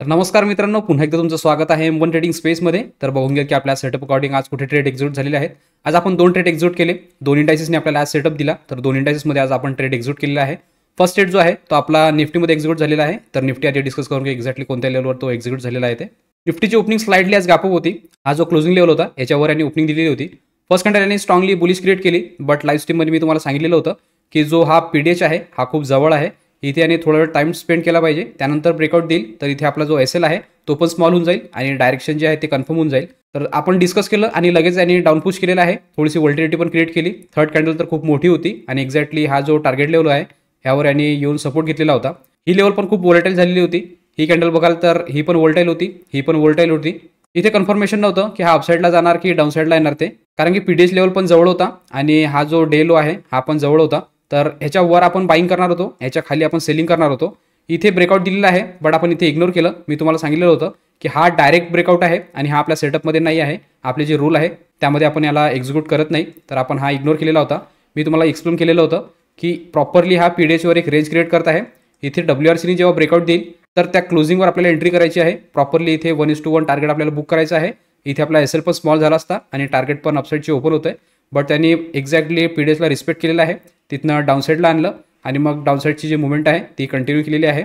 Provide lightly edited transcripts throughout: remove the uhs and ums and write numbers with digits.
तर नमस्कार मित्रांनो, पुन्हा एकदा तुमचं स्वागत आहे M1 ट्रेडिंग स्पेसमध्ये. तर बघून घ्या की आपल्या सेटअप अकॉर्डिंग आज कुठे ट्रेड एक्झिक्यूट झालेले आहेत. आज आपण 2 ट्रेड एक्झिक्यूट केले. 2 इंडायसेसने आपल्याला आज सेटअप दिला. तर 2 इंडायसेसमध्ये आज आपण ट्रेड एक्झिक्यूट केलेला आहे. फर्स्ट ट्रेड जो आहे तो आपला निफ्टीमध्ये एक्झिक्यूट झालेला आहे. तर निफ्टी आधी डिस्कस करून एक्झॅक्टली कोणत्या लेवलवर तो एक्झिक्यूट झालेला आहे ते. निफ्टीची ओपनिंग स्लाइडली आज गॅपअप होती. हा जो क्लोजिंग लेवल होता याच्यावर यांनी ओपनिंग दिलेली होती. फर्स्ट कॅन्डल यांनी स्ट्रॉंगली बुलिश क्रिएट केली. बट लाईव्ह स्ट्रीममध्ये मी तुम्हाला सांगितलेलं होतं की जो हा पीडीएच आहे हा खूप जवळ आहे. इथे याने थोडा वेळ टाइम स्पेंड केला पाहिजे, त्यानंतर ब्रेकआउट देईल. तर इथे आपला जो एसएल आहे तो पण स्मॉल होऊन जाईल आणि डायरेक्शन जे आहे ते कन्फर्म होऊन जाईल. तर आपण डिस्कस केलं आणि लगेच यांनी डाऊन पुश केलेला आहे. थोडीशी व्होल्टिलिटी पण क्रिएट केली. थर्ड कॅन्डल तर खूप मोठी होती आणि एक्झॅक्टली हा जो टार्गेट लेवल आहे ह्यावर यांनी येऊन सपोर्ट घेतलेला होता. ही लेवल पण खूप व्होलेटाईल झालेली होती. ही कॅन्डल बघाल तर ही पण व्होल्टाईल होती, ही पण व्होल्टाईल होती. इथे कन्फर्मेशन नव्हतं की हा अपसाईडला जाणार की डाऊन साईडला येणार ते, कारण की पीडीएच लेवल पण जवळ होता आणि हा जो डे लो आहे हा पण जवळ होता. तर ह्याच्यावर आपण बाईंग करणार होतो, ह्याच्या खाली आपण सेलिंग करणार होतो. इथे ब्रेकआउट दिलेला आहे बट आपण इथे इग्नोर केलं. मी तुम्हाला सांगितलेलं होतं की हा डायरेक्ट ब्रेकआउट आहे आणि हा आपल्या सेटअपमध्ये नाही आहे. आपले जे रूल आहे त्यामध्ये आपण याला एक्झिक्यूट करत नाही, तर आपण हा इग्नोर केलेला होता. मी तुम्हाला एक्सप्लेन केलेलं होतं की प्रॉपरली हा पीडीएचवर एक रेंज क्रिएट करत आहे. इथे WRCने जेव्हा ब्रेकआउट देईल तर त्या क्लोजिंगवर आपल्याला एंट्री करायची आहे. प्रॉपरली इथे 1:1 टार्गेट आपल्याला बुक करायचं आहे. इथे आपला एसएल पण स्मॉल झाला असता आणि टार्गेट पण अपसाईडची ओपन होतं आहे. बट त्यांनी एक्झॅक्टली पीडीएचला रिस्पेक्ट केलेला आहे. तिथनं डाऊनसाईडला आणलं आणि मग डाऊनसाईडची जी मुवमेंट आहे ती कंटिन्यू केलेली आहे.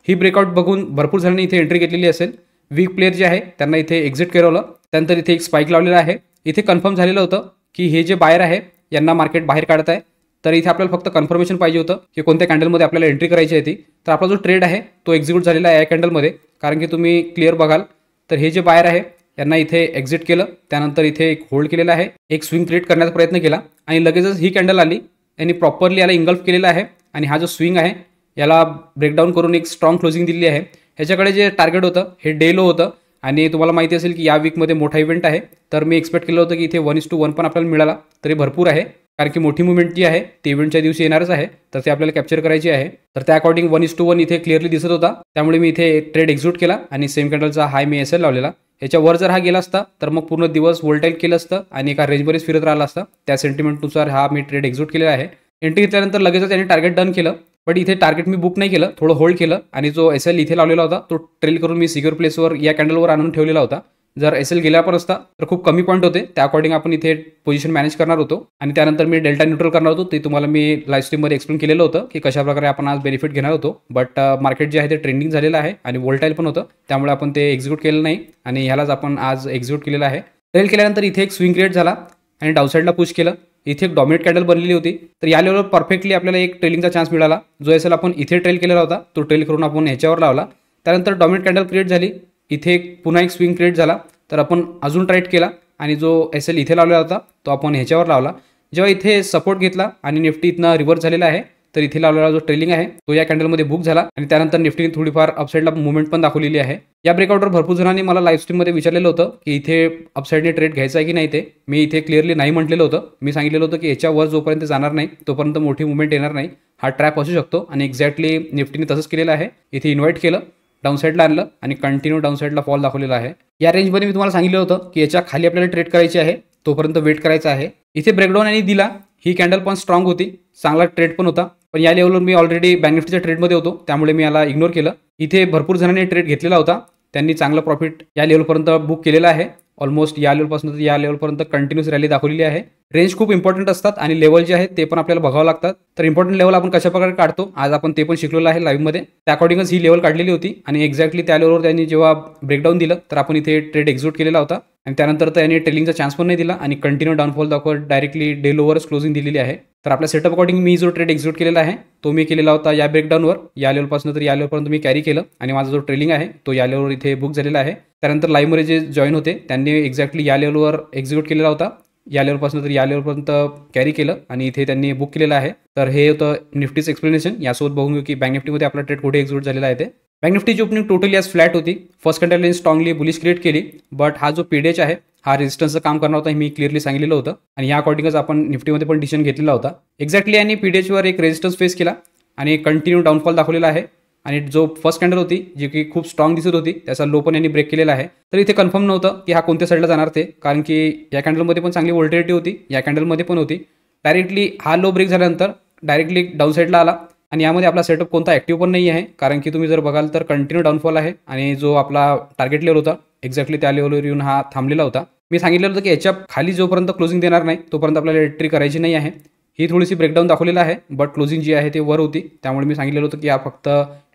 ही ब्रेकआउट बघून भरपूर जणांनी इथे एंट्री घेतलेली असेल. वीक प्लेयर जे आहे त्यांना इथे एक्झिट करवलं. त्यानंतर इथे एक स्पाईक लावलेला आहे. इथे कन्फर्म झालेलं होतं की हे जे बायर आहे यांना मार्केट बाहेर काढत आहे. तर इथे आपल्याला फक्त कन्फर्मेशन पाहिजे होतं की कोणत्या कॅन्डलमध्ये आपल्याला एंट्री करायची आहे ती. तर आपला जो ट्रेड आहे तो एक्झिक्यूट झालेला आहे या कॅन्डलमध्ये. कारण की तुम्ही क्लिअर बघाल तर हे जे बायर आहे यांना इथे एक्झिट केलं. त्यानंतर इथे एक होल्ड केलेला आहे, एक स्विंग क्रिएट करण्याचा प्रयत्न केला आणि लगेचच ही कॅन्डल आली. यांनी प्रॉपरली याला इंगल्फ केलेला आहे आणि हा जो स्विंग आहे याला ब्रेकडाऊन करून एक स्ट्रॉंग क्लोजिंग दिली आहे. ह्याच्याकडे जे टार्गेट होतं हे डे लो होतं आणि तुम्हाला माहिती असेल की या वीकमध्ये मोठा इव्हेंट आहे. तर मी एक्सपेक्ट केलं होतं की इथे 1:1 पण आपल्याला मिळाला तरी भरपूर आहे, कारण की मोठी मुवमेंट जी आहे ती इव्हेंटच्या दिवशी येणारच आहे. तर ते आपल्याला कॅप्चर करायची आहे. तर त्या अकॉर्डिंग 1:1 इथे क्लिअरली दिसत होता. त्यामुळे मी इथे ट्रेड एक्झिक्यूट केला आणि सेम कॅन्डलचा हाय मी एसएल लावलेला. ह्याच्यावर जर हा गेला असता तर मग पूर्ण दिवस व्होल्टाईल केलं असतं आणि एका रेंजमध्येच फिरत राहिला असता. त्या सेंटिमेंटनुसार हा मी ट्रेड एक्झिक्यूट केलेला आहे. एंट्री घेतल्यानंतर लगेचच त्यांनी टार्गेट डन केलं. बट इथे टार्गेट मी बुक नाही केलं, थोडं होल्ड केलं आणि जो एसएल इथे लावलेला होता तो ट्रेल करून मी सिक्युअर प्लेसवर या कॅन्डलवर आणून ठेवलेला होता. जर एसएल गेला पण असता तर खूप कमी पॉईंट होते, त्या अकॉर्डिंग आपण इथे पोझिशन मॅनेज करणार होतो आणि त्यानंतर मी डेल्टा न्यूट्रल करणार होतो. ते तुम्हाला मी लाईव्ह स्ट्रीममध्ये एक्सप्लेन केलेलं होतं की कशाप्रकारे आपण आज बेनिफिट घेणार होतो. बट मार्केट जे आहे ते ट्रेंडिंग झालेलं आहे आणि व्होल्टाईल पण होतं, त्यामुळे आपण ते एक्झिक्यूट केलं नाही आणि ह्यालाच आपण आज एक्झिक्यूट केलेलं आहे. ट्रेल केल्यानंतर इथे एक स्विंग क्रिएट झाला आणि डाऊनसाईडला पुश केलं. इथे एक डॉमिनेट कॅन्डल बनलेली होती. तर या लेवलवर परफेक्टली आपल्याला एक ट्रेलिंगचा चान्स मिळाला. जो एसएल आपण इथे ट्रेल केलेला होता तो ट्रेल करून आपण ह्याच्यावर लावला. त्यानंतर डॉमिनेट कॅन्डल क्रिएट झाली. इथे पुन्हा एक स्विंग क्रिएट झाला. तर आपण अजून ट्रेड केला आणि जो एसएल इथे लावलेला होता तो आपण ह्याच्यावर लावला. जेव्हा इथे सपोर्ट घेतला आणि निफ्टी इथनं रिव्हर्स झालेला आहे तर इथे लावलेला जो ट्रेलिंग आहे तो या कॅन्डलमध्ये बुक झाला आणि त्यानंतर निफ्टीने थोडीफार अपसाईडला मुवमेंट पण दाखवलेली आहे. या ब्रेकआउटवर भरपूर जणांनी मला लाईव्ह स्ट्रीममध्ये विचारलेलं होतं की इथे अपसाईडने ट्रेड घ्यायचा आहे की नाही. ते मी इथे क्लिअरली नाही म्हटलेलं होतं. मी सांगितलेलं होतं की याच्यावर जोपर्यंत जाणार नाही तोपर्यंत मोठी मुवमेंट येणार नाही, हा ट्रॅप असू शकतो आणि एक्झॅक्टली निफ्टीने तसंच केलेलं आहे. इथे इन्व्हाइट केलं, डाऊनसाईडला आणलं आणि कंटिन्यू डाऊनसाईडला फॉल दाखवलेला आहे. या रेंजमध्ये मी तुम्हाला सांगितलं होतं की याच्या खाली आपल्याला ट्रेड करायची आहे, तोपर्यंत वेट करायचा आहे. इथे ब्रेकडाऊन आणि दिला. ही कॅन्डल पण स्ट्रॉंग होती, चांगला ट्रेड पण होता. पण या लेवलवर मी ऑलरेडी बँक निफ्टीच्या ट्रेडमध्ये होतो, त्यामुळे मी याला इग्नोर केलं. इथे भरपूर जणांनी ट्रेड घेतलेला होता, त्यांनी चांगलं प्रॉफिट या लेवलपर्यंत बुक केलेलं आहे. ऑलमोस्ट या लेवलपासून तर या लेवलपर्यंत कंटिन्यूस रॅली दाखवलेली आहे. रेंज खूप इम्पॉर्टंट असतात आणि लेवल जे आहेत ते पण आपल्याला बघावं लागतात. तर इम्पॉर्टंट लेवल आपण कशाप्रकारे काढतो आज आपण ते पण शिकलेलं आहे लाईव्हमध्ये. त्या अकॉर्डिंगच ही लेवल काढलेली होती आणि एक्झॅक्टली त्या लेवलवर त्यांनी जेव्हा ब्रेकडाऊन दिलं तर आपण इथे ट्रेड एक्झिक्यूट केलेला होता आणि त्यानंतर त्यांनी ट्रेलिंगचा चान्स पण नाही दिला आणि कंटिन्यू डाऊनफॉल दाखवत डायरेक्टली डे लोवरच क्लोजिंग दिलेली आहे. तर आपल्या सेटअप अकॉर्डिंग मी जो ट्रेड एक्झिक्यूट केलेला आहे तो मी केलेला होता या ब्रेकडाऊनवर. या लेवलपासून तर या लेवलपर्यंत मी कॅरी केलं आणि माझा जो ट्रेलिंग आहे तो या लेवलवर इथे बुक झालेला आहे. त्यानंतर लाईव्हमध्ये जे जॉईन होते त्यांनी एक्झॅक्टली या लेवलवर एक्झिक्यूट केलेला होता. या लेवलपासून तर या लेवलपर्यंत कॅरी केलं आणि इथे त्यांनी बुक केलेलं आहे. तर हे होतं निफ्टीचं एक्सप्लेनेशन. यासोबत बघून घेऊ की बँक निफ्टीमध्ये आपला ट्रेड कुठे एक्झिक्यूट झालेला आहे ते. बँक निफ्टीची ओपनिंग टोटली आज फ्लॅट होती. फर्स्ट कॅन्डलने स्ट्रॉंगली बुलिश क्रिएट केली, बट हा जो पीडीएच आहे हा रेजिस्टन्सचं काम करणार होता हे मी क्लिअरली सांगितलेलं होतं आणि या अकॉर्डिंगच आपण निफ्टीमध्ये पण डिसिजन घेतलेला होता. एक्झॅक्टली यांनी पीडीएचवर एक रेजिस्टन्स फेस केला आणि कंटिन्यू डाऊनफॉल दाखवलेला आहे आणि जो फर्स्ट कॅन्डल होती जी की खूप स्ट्रॉंग दिसत होती त्याचा लो पण यांनी ब्रेक केलेला आहे. तर इथे कन्फर्म नव्हतं की हा कोणत्या साईडला जाणार ते, कारण की या कॅन्डलमध्ये पण चांगली व्होल्टिलिटी होती, या कॅन्डलमध्ये पण होती. डायरेक्टली हा लो ब्रेक झाल्यानंतर डायरेक्टली डाऊन साईडला आला आणि यामध्ये आपला सेटअप कोणता ॲक्टिव्ह पण नाही आहे, कारण की तुम्ही जर बघाल तर कंटिन्यू डाऊनफॉल आहे आणि जो आपला टार्गेट लेवल होता एक्झॅक्टली त्या लेवलवर येऊन हा थांबलेला होता. मी सांगितलेलं होतं की याच्या खाली जोपर्यंत क्लोजिंग देणार नाही तोपर्यंत आपल्याला एंट्री करायची नाही आहे. ही थोडीशी ब्रेकडाऊन दाखवलेलं आहे, बट क्लोजिंग जी आहे ते वर होती, त्यामुळे मी सांगितलेलं होतं की हा फक्त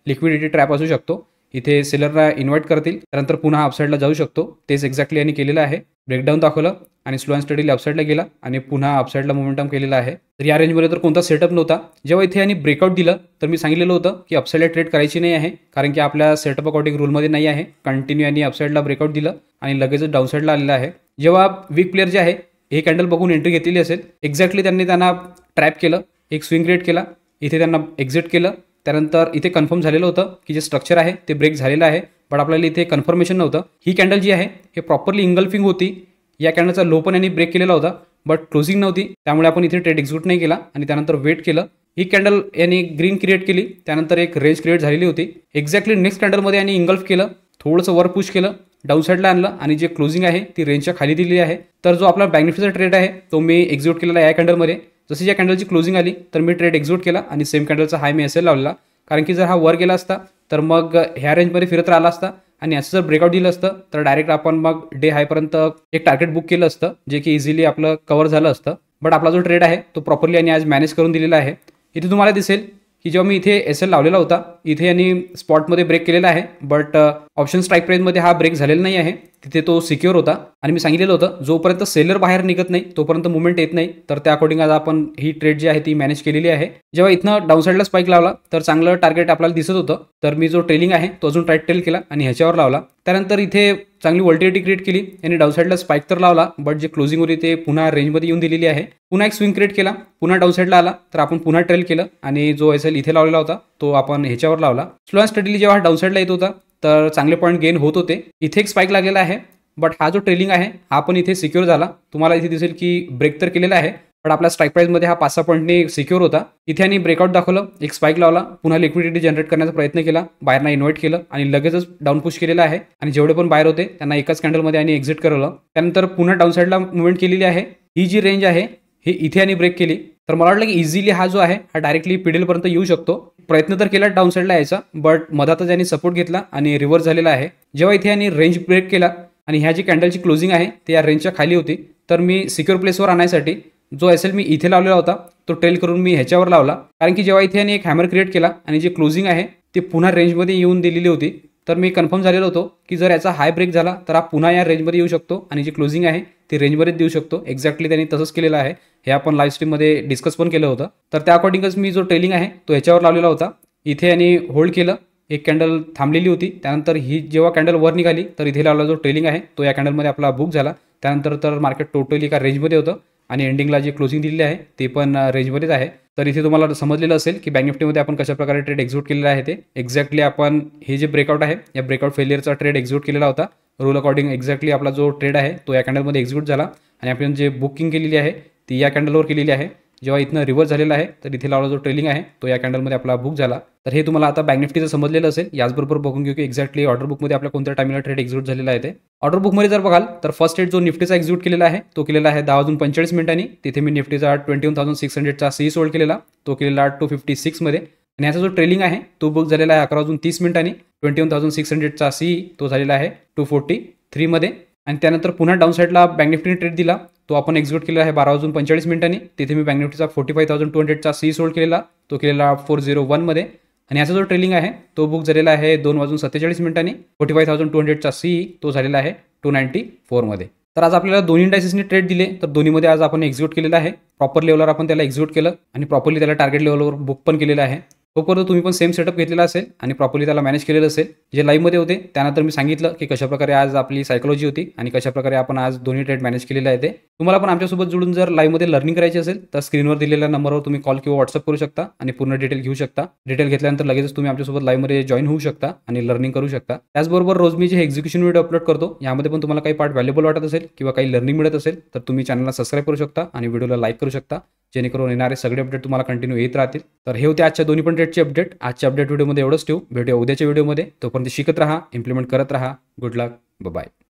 लिक्विडिटी ट्रॅप असू शकतो. इथे सेलरला इन्व्हाइट करतील, त्यानंतर पुन्हा अपसाईडला जाऊ शकतो. तेच एक्झॅक्टली यांनी केलेलं आहे. ब्रेकडाऊन दाखवलं आणि स्लो अँड स्टडीली अपसाईडला गेला आणि पुन्हा अपसाईडला मोमेंटम केलेला आहे. तर या रेंजमध्ये तर कोणता सेटअप नव्हता. जेव्हा इथे यांनी ब्रेकआउट दिलं तर मी सांगितलेलं होतं की अपसाईडला ट्रेड करायची नाही आहे, कारण की आपल्या सेटअप अकॉर्डिंग रूलमध्ये नाही आहे. कंटिन्यू यांनी अपसाईडला ब्रेकआउट दिलं आणि लगेचच डाऊनसाईडला आलेलं आहे. जेव्हा वीक प्लेअर जे आहे हे कॅन्डल बघून एंट्री घेतलेली असेल, एक्झॅक्टली त्यांना ट्रॅप केलं, एक स्विंग क्रिएट केला, इथे त्यांना एक्झिट केलं. त्यानंतर इथे कन्फर्म झालेलं होतं की जे स्ट्रक्चर आहे ते ब्रेक झालेलं आहे, बट आपल्याला इथे कन्फर्मेशन नव्हतं. ही कॅन्डल जी आहे हे प्रॉपरली इंगल्फिंग होती. या कॅन्डलचा लो पण यांनी ब्रेक केलेला होता, बट क्लोजिंग नव्हती, त्यामुळे आपण इथे ट्रेड एक्झिक्यूट नाही केला आणि त्यानंतर वेट केलं. ही कॅन्डल यांनी ग्रीन क्रिएट केली, त्यानंतर एक रेंज क्रिएट झालेली होती. एक्झॅक्टली नेक्स्ट कॅन्डलमध्ये यांनी इंगल्फ केलं, थोडंसं वर पुश केलं, डाऊन साईडला आणलं आणि जे क्लोजिंग आहे ती रेंजच्या खाली दिलेली आहे. तर जो आपला बँक निफ्टीचा ट्रेड आहे तो मी एक्झिक्यूट केलेला या कॅन्डलमध्ये. जशी या कॅन्डलची क्लोजिंग आली तर मी ट्रेड एक्झिक्यूट केला आणि सेम कॅन्डलचा हाय मी एसएल लावला, कारण की जर हा वर गेला असता तर मग ह्या रेंजमध्ये फिरत राहिला असता आणि असं जर ब्रेकआउट दिलं असतं तर डायरेक्ट आपण मग डे हायपर्यंत एक टार्गेट बुक केलं असतं, जे की इझिली आपलं कव्हर झालं असतं. बट आपला जो ट्रेड आहे तो प्रॉपरली यांनी आज मॅनेज करून दिलेला आहे. इथे तुम्हाला दिसेल की जेव्हा मी इथे एसएल लावलेला होता, इथे यांनी स्पॉटमध्ये ब्रेक केलेला आहे, बट ऑप्शन स्ट्राईक प्राईजमध्ये हा ब्रेक झालेला नाही आहे. तिथे तो सिक्युअर होता आणि मी सांगितलेलं होतं जोपर्यंत सेलर बाहेर निघत नाही तोपर्यंत मुवमेंट येत नाही. तर त्या अकॉर्डिंग आज आपण ही ट्रेड जी आहे ती मॅनेज केलेली आहे. जेव्हा इथनं डाऊनसाईडला स्पाईक लावला तर चांगलं टार्गेट आपल्याला दिसत होतं, तर मी जो ट्रेलिंग आहे तो अजून राईट टेल केला आणि ह्याच्यावर लावला. त्यानंतर इथे चांगली व्हॉल्टिलिटी क्रिएट केली आणि डाऊनसाईडला स्पाईक तर लावला, बट जे क्लोजिंग होती ते पुन्हा रेंजमध्ये येऊन दिलेली आहे. पुन्हा एक स्विंग क्रिएट केला, पुन्हा डाऊनसाईडला आला तर आपण पुन्हा ट्रेल केलं आणि जो एसएल इथे लावलेला होता तो आपण ह्याच्यावर लावला. स्लो अँड स्टडीली जेव्हा डाऊनसाईडला येत होता तर चांगले पॉईंट गेन होत होते. इथे एक स्पाईक लागलेला आहे, बट हा जो ट्रेलिंग आहे हा पण इथे सिक्युअर झाला. तुम्हाला इथे दिसेल की ब्रेक तर केलेला आहे, पण आपल्या स्ट्राईक प्राईजमध्ये हा 5-6 पॉईंटने सिक्युअर होता. इथे आणि ब्रेकआउट दाखवलं, एक स्पाईक लावला, पुन्हा लिक्विडिटी जनरेट करण्याचा प्रयत्न केला, बाहेरना इन्व्हाइट केलं आणि लगेचच डाऊन पुश केलेला आहे. आणि जेवढे पण बाहेर होते त्यांना एकाच कॅन्डलमध्ये आणि एक्झिट करवलं. त्यानंतर पुन्हा डाऊन साईडला मुवमेंट केलेली आहे. ही जी रेंज आहे ही इथे आणि ब्रेक केली, तर मला वाटलं की इझिली हा जो आहे हा डायरेक्टली पीडीएल पर्यंत येऊ शकतो. प्रयत्न तर केला डाऊन साईडला यायचा, बट मधातच यांनी सपोर्ट घेतला आणि रिव्हर्स झालेला आहे. जेव्हा इथे यांनी रेंज ब्रेक केला आणि ह्या जी कॅन्डलची क्लोजिंग आहे ते या रेंजच्या खाली होती, तर मी सिक्युअर प्लेसवर आणायसाठी जो एसएल मी इथे लावलेला होता तो ट्रेल करून मी ह्याच्यावर लावला, कारण की जेव्हा इथे यांनी एक हॅमर क्रिएट केला आणि जी क्लोजिंग आहे ती पुन्हा रेंजमध्ये येऊन दिलेली होती, तर मी कन्फर्म झालेलो होतो की जर याचा हाय ब्रेक झाला तर हा पुन्हा या रेंजमध्ये येऊ शकतो आणि जी क्लोजिंग आहे ती रेंजमध्येच देऊ शकतो. एक्झॅक्टली त्यांनी तसंच केलेलं आहे. हे आपण लाईव्ह स्ट्रीममध्ये डिस्कस पण केलं होतं. तर त्या अकॉर्डिंगच मी जो ट्रेलिंग आहे तो ह्याच्यावर लावलेला होता. इथे यांनी होल्ड केलं, एक कॅन्डल थांबलेली होती, त्यानंतर ही जेव्हा कॅन्डल वर निघाली तर इथे लावला जो ट्रेलिंग आहे तो या कॅन्डलमध्ये आपला बुक झाला. त्यानंतर तर मार्केट टोटली एका रेंजमध्ये होतं आणि एंडिंगला जी क्लोजिंग दिलेली आहे ते पण रेंजमध्येच आहे. तर इथे तुम्हाला समजलेलं असेल की बँक निफ्टीमध्ये आपण कशा प्रकारे ट्रेड एक्झिक्यूट केलेला आहे. ते एक्झॅक्टली आपण हे जे ब्रेकआउट आहे या ब्रेकआउट फेलियरचा ट्रेड एक्झिक्यूट केलेला होता. रूल अकॉर्डिंग एक्झॅक्टली आपला जो ट्रेड आहे तो या कॅन्डलमध्ये एक्झिक्यूट झाला आणि आपण जे बुकिंग केलेली आहे ती या कॅन्डलवर केलेली आहे. जेव्हा इथनं रिव्हर्स झालेला आहे तर इथे लावला जो ट्रेलिंग आहे तो या कॅन्डलमध्ये आपला बुक झाला. तर हे तुम्हाला आता बँक निफ्टीचं समजलेलं असेल. याचबरोबर बघून घेऊ की एक्झॅक्टली ऑर्डर बुकमध्ये आपल्या कोणत्या टाइमला ट्रेड एक्झिक्यूट झालेला आहे ते. ऑर्डर बुकमध्ये जर बघाल तर फर्स्ट ट्रेड जो निफ्टीचा एक्झिक्यूट केलेला आहे तो केलेला आहे 10:45 तिथे मी निफ्टीचा 21,600चा सी सोल्ड केलेला, तो केलेला 256 मध्ये. आणि याचा जो ट्रेलिंग आहे तो बुक झालेला आहे 11:30 21,600चा सी तो झालेला आहे 243 मध्ये. आणि त्यानंतर पुन्हा डाऊन साईडला बँक निफ्टीने ट्रेड दिला, तो आपण एक्झिक्यूट केलेला आहे 12:45 तिथे मी बँक निफ्टीचा 45,200चा सी सोल्ड केलेला, तो केलेला 401 मध्ये. आणि याचा जो ट्रेलिंग आहे तो बुक झालेला आहे 2:47 45,200चा सी तो झालेला आहे 294 मध्ये. तर आज आपल्याला दोन्ही इंडायसेसनी ट्रेड दिले, तर दोन्हीमध्ये आज आपण एक्झिक्यूट केलेलं आहे. प्रॉपर लेवलवर आपण त्याला एक्झिक्यूट केलं आणि प्रॉपरली त्याला टार्गेट लेवलवर बुक पण केलेलं आहे. तोपर्यंत तुम्ही पण सेम सेटअप घेतलेला असेल आणि प्रॉपरली त्याला मॅनेज केलेलं असेल. जे लाईव्हमध्ये होते त्यानंतर मी सांगितलं की कशाप्रकारे आज आपली सायकोलॉजी होती आणि कशाप्रकारे आपण आज दोन्ही ट्रेड मॅनेज केलेले आहे ते. तुम्हाला पण आमच्यासोबत जोडून जर लाईव्हमध्ये लर्निंग करायची असेल तर स्क्रीनवर दिलेल्या नंबरवर तुम्ही कॉल किंवा व्हॉट्सअप करू शकता आणि पूर्ण डिटेल घेऊ शकता. डिटेल घेतल्यानंतर लगेच तुम्ही आमच्यासोबत लाईव्हमध्ये जॉईन होऊ शकता आणि लर्निंग करू शकता. त्याचबरोबर रोज मी जे एक्झिक्युशन व्हिडिओ अपलोड करतो यामध्ये पण तुम्हाला काही पार्ट व्हॅल्युएबल वाटत असेल किंवा काही लर्निंग मिळत असेल तर तुम्ही चॅनलला सबस्क्राईब करू शकता आणि व्हिडिओला लाईक करू शकता, जेणेकरून येणारे सगळे अपडेट तुम्हाला कंटिन्यू येत राहतील. तर हे होते आजच्या दोन्ही पण ट्रेडचे अपडेट. आजच्या अपडेट व्हिडिओमध्ये एवढंच ठेवू. भेटूया उद्याच्या व्हिडिओमध्ये. तोपर्यंत शिकत राहा, इम्प्लिमेंट करत राहा. गुड लक, बाय.